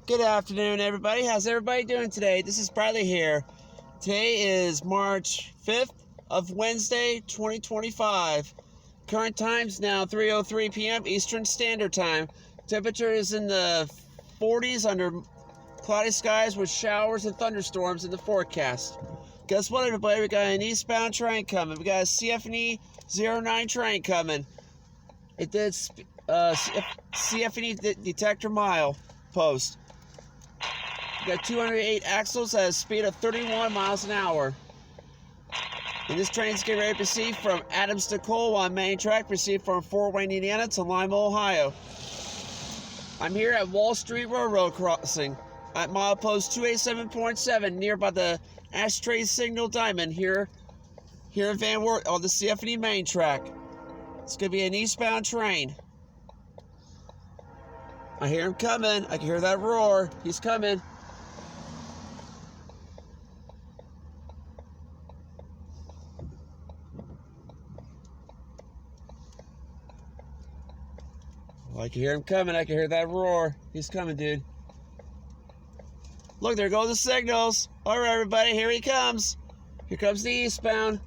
Good afternoon, everybody. How's everybody doing today? This is Bradley here. Today is March 5th of Wednesday, 2025. Current time's now 3:03 p.m. Eastern Standard Time. Temperature is in the 40s under cloudy skies with showers and thunderstorms in the forecast. Guess what, everybody? We got an eastbound train coming. We got a CFE-09 train coming. It did CFE detector mile post. We got 208 axles at a speed of 31 miles an hour. And this train's getting ready to proceed from Adams to Cole on main track, proceed from Fort Wayne, Indiana to Lima, Ohio. I'm here at Wall Street Railroad Crossing at milepost 287.7 nearby the Estry Signal Diamond here in Wert on the CFE main track. It's going to be an eastbound train. I hear him coming. I can hear that roar. He's coming. I can hear him coming. I can hear that roar. He's coming, dude. Look, there go the signals. All right, everybody, here he comes. Here comes the eastbound.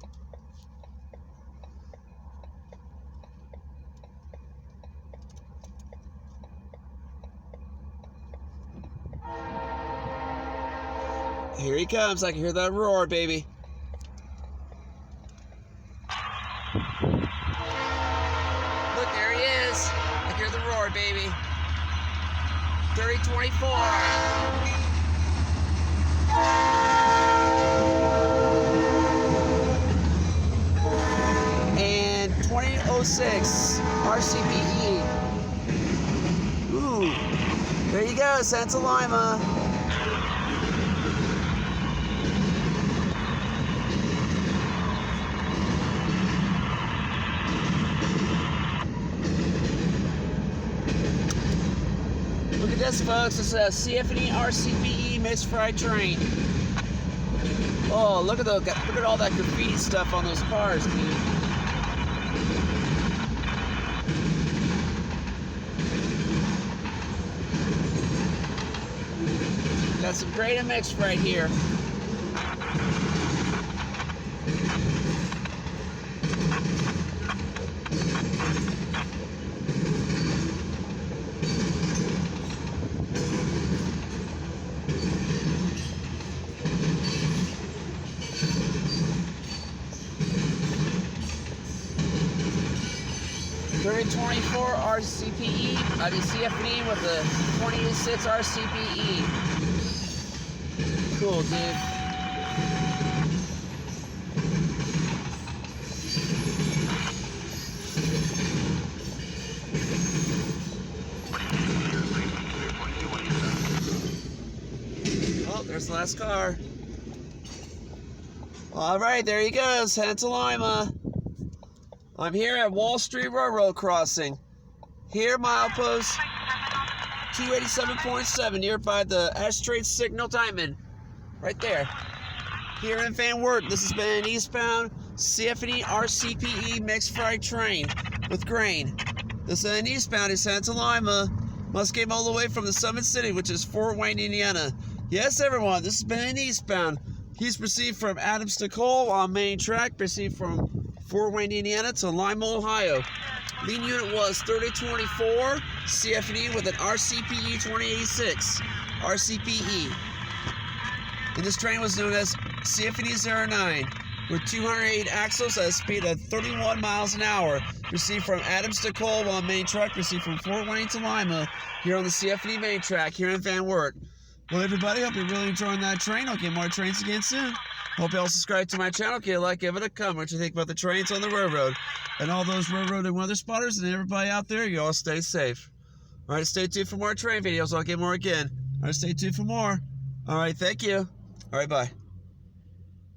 Here he comes. I can hear that roar, baby. Look, there he is. I hear the roar, baby. 3024. And 2006 RCPE. Ooh. There you go, sent to Lima. Look at this, folks. It's a CFE RCPE mixed freight train. Oh, look at all that graffiti stuff on those cars, dude. Got some great mixed freight here. The 24 RCPE, the CFE with the 26 RCPE. Cool, dude. Oh, there's the last car. All right, there he goes, heading to Lima. I'm here at Wall Street Railroad Crossing. Here, milepost 287.7, nearby the Estry Signal Diamond. Right there. Here in Van Wert, this has been an eastbound CFE RCPE mixed freight train with grain. This is an eastbound, is sent to Lima. Must came all the way from the Summit City, which is Fort Wayne, Indiana. Yes, everyone, this has been an eastbound. He's proceeded from Adams to Cole on main track, proceeded from Fort Wayne, Indiana to Lima, Ohio. Lean unit was 3024 CFE with an RCPE 2086 RCPE. And this train was known as CFE-09 with 208 axles at a speed of 31 miles an hour. Received from Adams to Cole on main track, received from Fort Wayne to Lima here on the CFE main track here in Van Wert. Well, everybody, hope you're really enjoying that train. I'll get more trains again soon. Hope you all subscribe to my channel. Give a like, give it a comment. What you think about the trains on the railroad. And all those railroad and weather spotters and everybody out there, you all stay safe. All right, stay tuned for more train videos. I'll get more again. All right, stay tuned for more. All right, thank you. All right, bye.